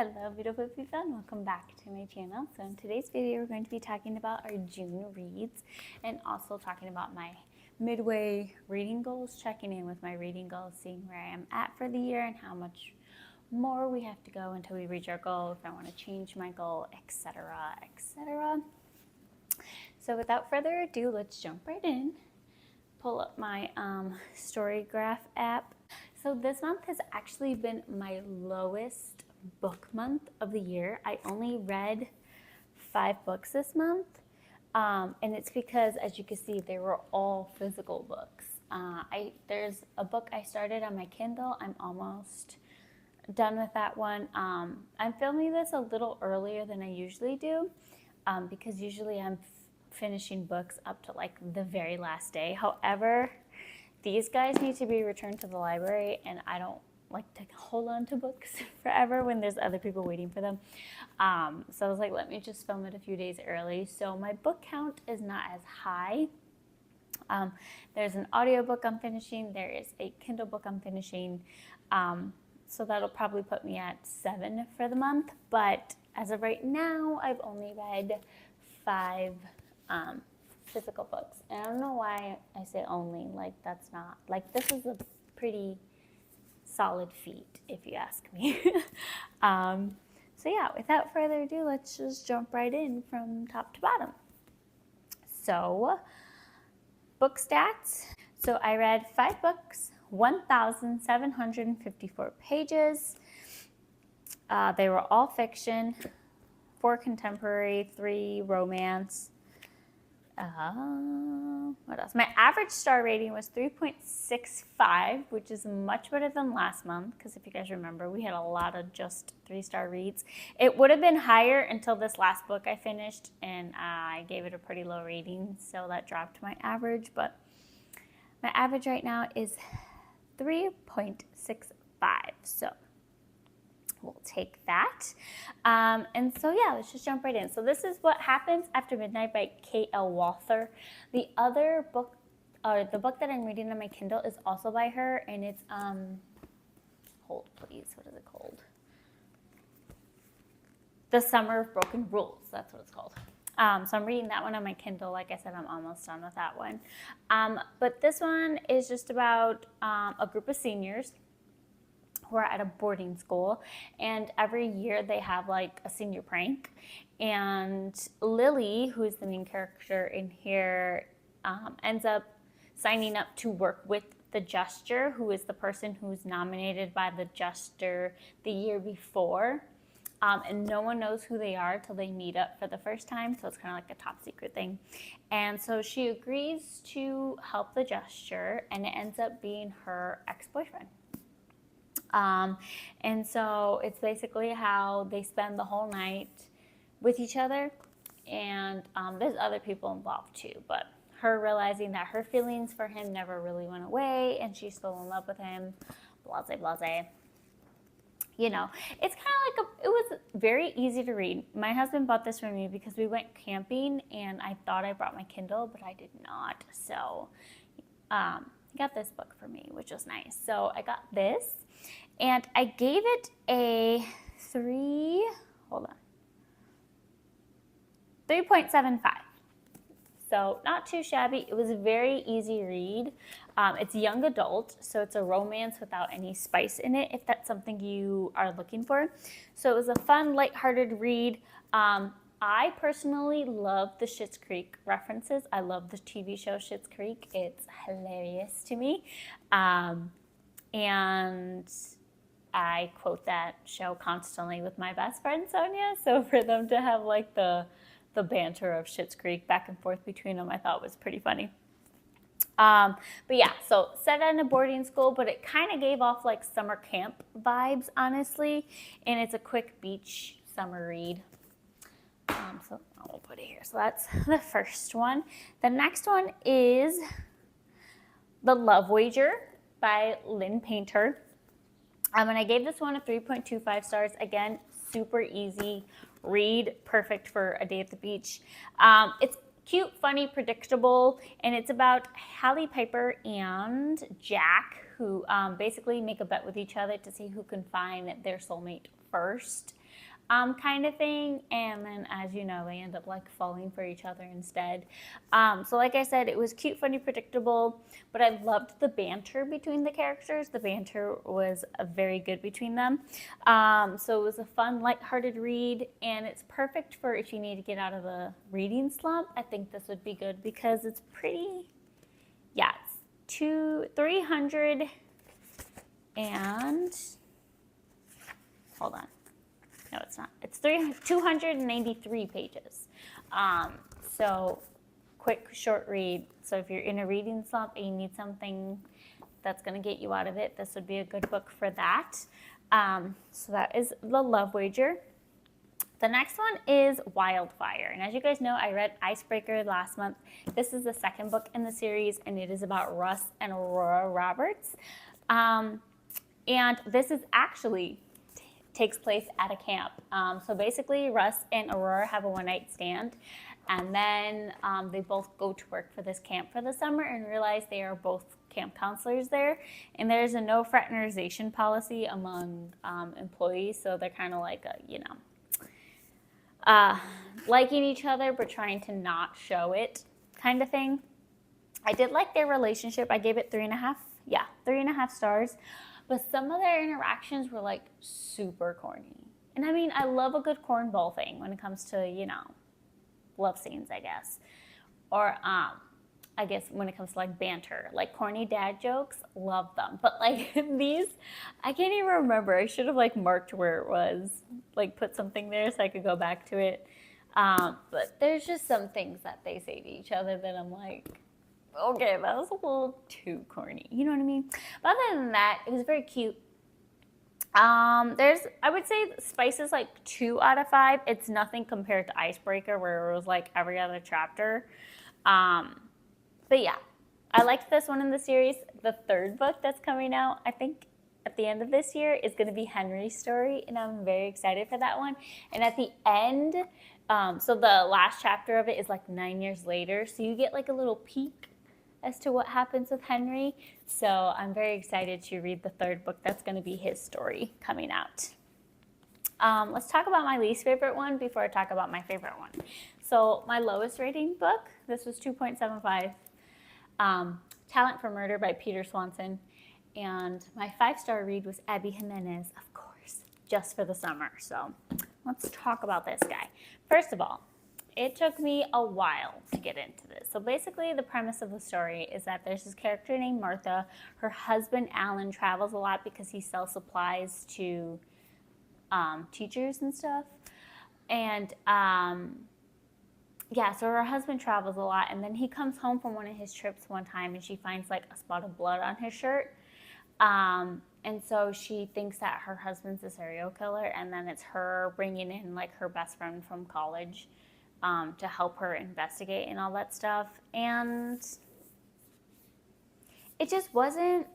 Hello beautiful people and welcome back to my channel. So in today's video we're going to be talking about our June reads and also talking about my midway reading goals, checking in with my reading goals, seeing where I am at for the year and how much more we have to go until we reach our goal, if I want to change my goal, etc, etc. So without further ado, let's jump right in. Pull up my Storygraph app. So this month has actually been my lowest book month of the year. I only read 5 books this month, and it's because, as you can see, they were all physical books. There's a book I started on my Kindle. I'm almost done with that one. I'm filming this a little earlier than I usually do, because usually I'm finishing books up to like the very last day. However, these guys need to be returned to the library, and I don't like to hold on to books forever when there's other people waiting for them. So I was like, let me just film it a few days early. So my book count is not as high. There's an audiobook I'm finishing. There is a Kindle book I'm finishing. So that'll probably put me at 7 for the month. But as of right now, I've only read 5 physical books. And I don't know why I say only, like that's not, like this is a pretty solid feat, if you ask me. So yeah, without further ado, let's just jump right in from top to bottom. So, book stats. So I read 5 books, 1,754 pages. They were all fiction, 4 contemporary, 3 romance. What else? My average star rating was 3.65, which is much better than last month, because if you guys remember, we had a lot of just 3-star reads. It would have been higher until this last book I finished, and I gave it a pretty low rating, so that dropped my average, but my average right now is 3.65, so we'll take that. And so yeah, let's just jump right in. So this is What Happens After Midnight by K.L. Walther. The other book, or the book that I'm reading on my Kindle, is also by her, and it's hold please, what is it called? The Summer of Broken Rules, that's what it's called. So I'm reading that one on my Kindle. Like I said, I'm almost done with that one. But this one is just about a group of seniors who are at a boarding school, and every year they have like a senior prank, and Lily, who is the main character in here, ends up signing up to work with the jester, who is the person who's nominated by the jester the year before, and no one knows who they are till they meet up for the first time, so it's kind of like a top secret thing. And so she agrees to help the jester, and it ends up being her ex-boyfriend. And so it's basically how they spend the whole night with each other, and there's other people involved too, but her realizing that her feelings for him never really went away and she's still in love with him, blase blase. You know, it's kind of like it was very easy to read. My husband bought this for me because we went camping and I thought I brought my Kindle, but I did not. So he got this book for me, which was nice. So I got this, and I gave it a 3.75. So not too shabby. It was a very easy read. It's young adult, so it's a romance without any spice in it, if that's something you are looking for. So it was a fun, lighthearted read. I personally love the Schitt's Creek references. I love the TV show Schitt's Creek. It's hilarious to me. And I quote that show constantly with my best friend, Sonia. So for them to have like the banter of Schitt's Creek back and forth between them, I thought was pretty funny. But yeah, so set in a boarding school, but it kind of gave off like summer camp vibes, honestly. And it's a quick beach summer read. So I'll put it here. So that's the first one. The next one is The Love Wager by Lynn Painter. And I gave this one a 3.25 stars. Again, super easy read, perfect for a day at the beach. It's cute, funny, predictable, and it's about Hallie Piper and Jack, who basically make a bet with each other to see who can find their soulmate first. kind of thing, and then as you know, they end up like falling for each other instead. So like I said, it was cute, funny, predictable, but I loved the banter between the characters. The banter was very good between them. So it was a fun, lighthearted read, and it's perfect for if you need to get out of a reading slump. I think this would be good because it's pretty, yeah, it's 300 and, hold on. No, it's not. It's 293 pages. So quick, short read. So if you're in a reading slump and you need something that's going to get you out of it, this would be a good book for that. So that is The Love Wager. The next one is Wildfire. And as you guys know, I read Icebreaker last month. This is the second book in the series, and it is about Russ and Aurora Roberts. And this is actually takes place at a camp. So basically, Russ and Aurora have a one-night stand, and then they both go to work for this camp for the summer and realize they are both camp counselors there. And there's a no fraternization policy among employees, so they're kind of like, liking each other but trying to not show it kind of thing. I did like their relationship. I gave it 3.5. Yeah, 3.5 stars. But some of their interactions were like super corny. And I mean, I love a good cornball thing when it comes to, love scenes, I guess. Or I guess when it comes to like banter, like corny dad jokes, love them. But like these, I can't even remember. I should have like marked where it was, like put something there so I could go back to it. But there's just some things that they say to each other that I'm like, okay, that was a little too corny. You know what I mean? But other than that, it was very cute. I would say Spice is like 2 out of 5. It's nothing compared to Icebreaker, where it was like every other chapter. But yeah, I liked this one in the series. The third book that's coming out, I think at the end of this year, is going to be Henry's story, and I'm very excited for that one. And at the end, so the last chapter of it is like 9 years later, so you get like a little peek as to what happens with Henry. So I'm very excited to read the third book. That's going to be his story coming out. Let's talk about my least favorite one before I talk about my favorite one. So my lowest rating book, this was 2.75, Talent for Murder by Peter Swanson. And my 5-star read was Abby Jimenez, of course, just for the summer. So let's talk about this guy. First of all, it took me a while to get into this. So basically the premise of the story is that there's this character named Martha. Her husband, Alan, travels a lot because he sells supplies to teachers and stuff. And yeah, so her husband travels a lot. And then he comes home from one of his trips one time and she finds like a spot of blood on his shirt. And so she thinks that her husband's a serial killer. And then it's her bringing in like her best friend from college to help her investigate and all that stuff. And it just wasn't,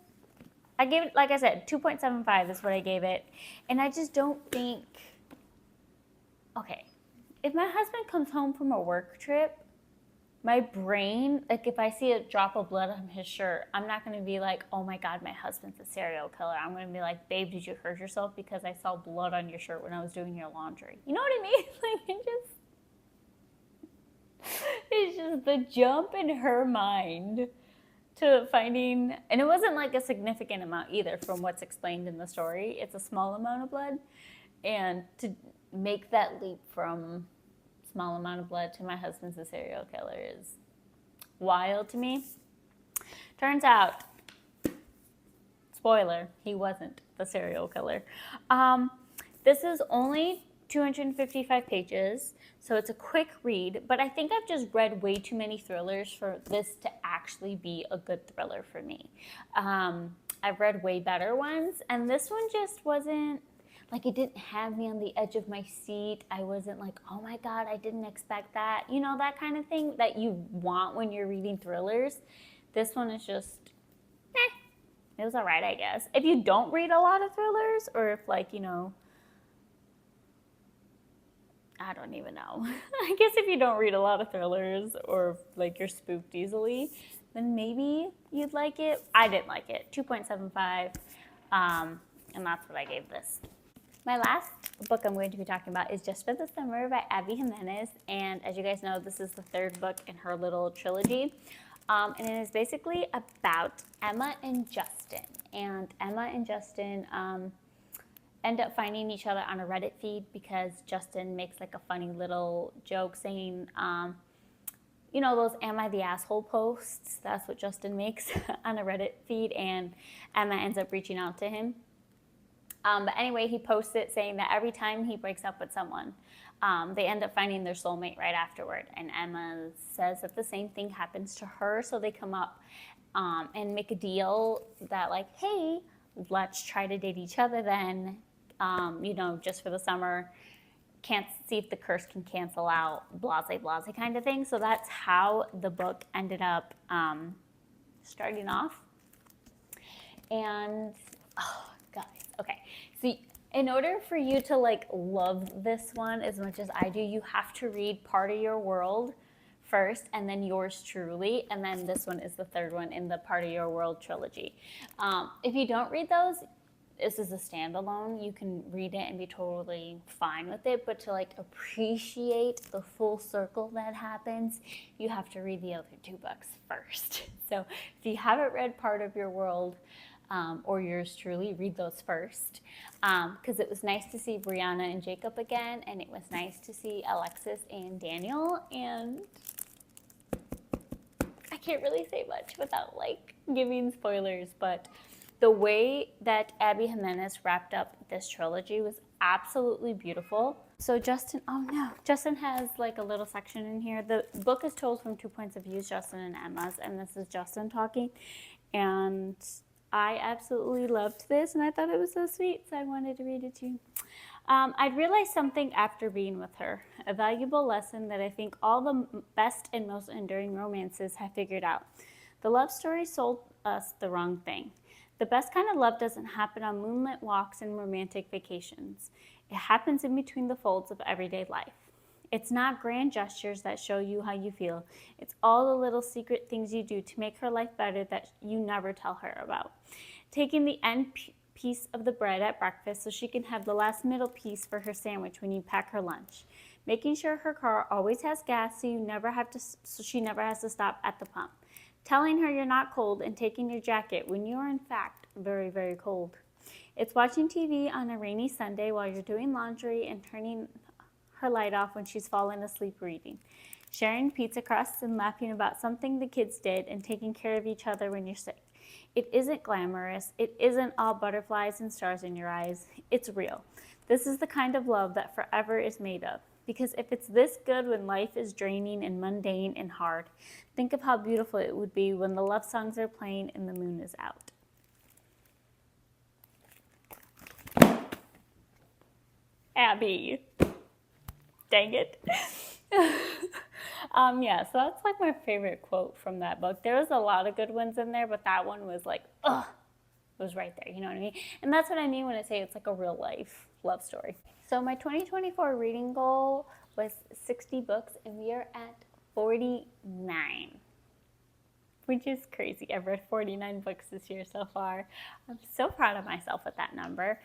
I gave it, like I said, 2.75 is what I gave it. And I just don't think, okay, if my husband comes home from a work trip, my brain, like if I see a drop of blood on his shirt, I'm not going to be like, oh my God, my husband's a serial killer. I'm going to be like, babe, did you hurt yourself because I saw blood on your shirt when I was doing your laundry? You know what I mean? Like it's just the jump in her mind to finding, and it wasn't like a significant amount either from what's explained in the story. It's a small amount of blood. And to make that leap from small amount of blood to my husband's a serial killer is wild to me. Turns out, spoiler, he wasn't the serial killer. This is only 255 pages, so it's a quick read, but I think I've just read way too many thrillers for this to actually be a good thriller for me. I've read way better ones, and this one just wasn't, like, it didn't have me on the edge of my seat. I wasn't like, oh my God, I didn't expect that. You know, that kind of thing that you want when you're reading thrillers. This one is just, it was all right, I guess. If you don't read a lot of thrillers, or if, like, you know, I don't even know. I guess if you don't read a lot of thrillers, or if, like, you're spooked easily, then maybe you'd like it. I didn't like it. 2.75, and that's what I gave this. My last book I'm going to be talking about is Just for the Summer by Abby Jimenez. And as you guys know, this is the third book in her little trilogy. And it is basically about Emma and Justin. And Emma and Justin end up finding each other on a Reddit feed because Justin makes like a funny little joke saying, you know, those "Am I the asshole" posts? That's what Justin makes on a Reddit feed, and Emma ends up reaching out to him. But anyway, he posts it saying that every time he breaks up with someone, they end up finding their soulmate right afterward. And Emma says that the same thing happens to her, so they come up and make a deal that like, hey, let's try to date each other then, you know, just for the summer. Can't see if the curse can cancel out, blase blase kind of thing. So that's how the book ended up starting off. And oh, guys, okay. See, in order for you to like love this one as much as I do, you have to read Part of Your World first, and then Yours Truly, and then this one is the third one in the Part of Your World trilogy. If you don't read those, this is a standalone. You can read it and be totally fine with it, but to like appreciate the full circle that happens, you have to read the other two books first. So if you haven't read Part of Your World or Yours Truly, read those first, because it was nice to see Brianna and Jacob again, and it was nice to see Alexis and Daniel, and I can't really say much without like giving spoilers, but the way that Abby Jimenez wrapped up this trilogy was absolutely beautiful. So Justin, oh no, Justin has like a little section in here. The book is told from 2 points of view, Justin and Emma's, and this is Justin talking. And I absolutely loved this, and I thought it was so sweet, so I wanted to read it to you. I'd realized something after being with her, a valuable lesson that I think all the best and most enduring romances have figured out. The love story sold us the wrong thing. The best kind of love doesn't happen on moonlit walks and romantic vacations. It happens in between the folds of everyday life. It's not grand gestures that show you how you feel. It's all the little secret things you do to make her life better that you never tell her about. Taking the end piece of the bread at breakfast so she can have the last middle piece for her sandwich when you pack her lunch. Making sure her car always has gas so she never has to stop at the pump. Telling her you're not cold and taking your jacket when you are in fact very, very cold. It's watching TV on a rainy Sunday while you're doing laundry and turning her light off when she's fallen asleep reading. Sharing pizza crusts and laughing about something the kids did and taking care of each other when you're sick. It isn't glamorous. It isn't all butterflies and stars in your eyes. It's real. This is the kind of love that forever is made of. Because if it's this good when life is draining and mundane and hard, think of how beautiful it would be when the love songs are playing and the moon is out. Abby. Dang it. Yeah, so that's like my favorite quote from that book. There was a lot of good ones in there, but that one was like, ugh, it was right there, you know what I mean? And that's what I mean when I say it's like a real life love story. So my 2024 reading goal was 60 books, and we are at 49, which is crazy. I've read 49 books this year so far. I'm so proud of myself with that number.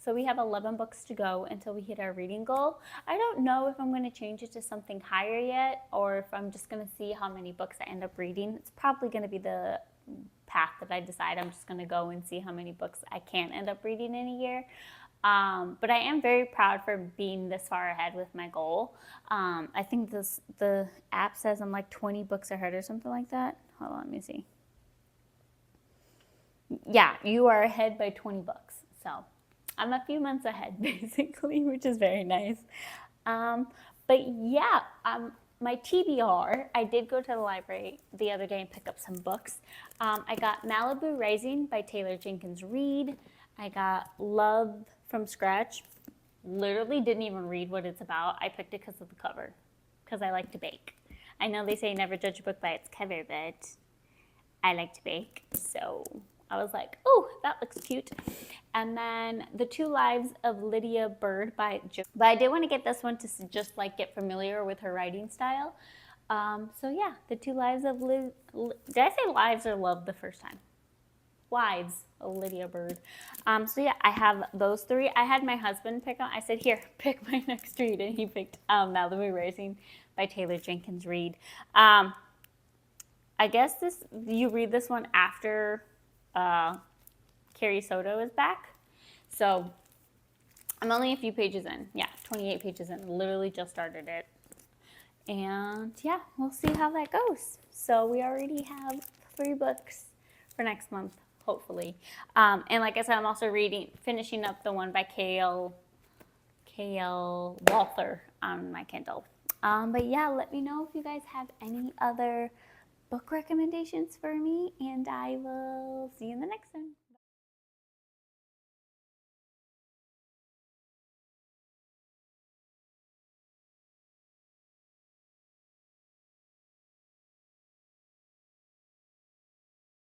So we have 11 books to go until we hit our reading goal. I don't know if I'm going to change it to something higher yet, or if I'm just going to see how many books I end up reading. It's probably going to be the path that I decide. I'm just going to go and see how many books I can end up reading in a year. But I am very proud for being this far ahead with my goal. I think the app says I'm like 20 books ahead or something like that. Hold on, let me see. Yeah, you are ahead by 20 books. So I'm a few months ahead, basically, which is very nice. But yeah, my TBR, I did go to the library the other day and pick up some books. I got Malibu Rising by Taylor Jenkins Reid. I got Love from Scratch. Literally didn't even read what it's about. I picked it because of the cover, because I like to bake. I know they say never judge a book by its cover, but I like to bake. So I was like, oh, that looks cute. And then The Two Lives of Lydia Bird by Jo. But I did want to get this one to just like get familiar with her writing style. So yeah, The Two Lives of Did I say lives or love the first time? Wives, Lydia Bird. So yeah, I have those 3. I had my husband pick on. I said, here, pick my next read, and he picked Malibu Rising by Taylor Jenkins Reid. I guess you read this one after Carrie Soto is back. So I'm only a few pages in. Yeah, 28 pages in. Literally just started it. And yeah, we'll see how that goes. So we already have 3 books for next month, hopefully. And like I said, I'm also finishing up the one by K.L. Walther on my Kindle. But yeah, let me know if you guys have any other book recommendations for me, and I will see you in the next one.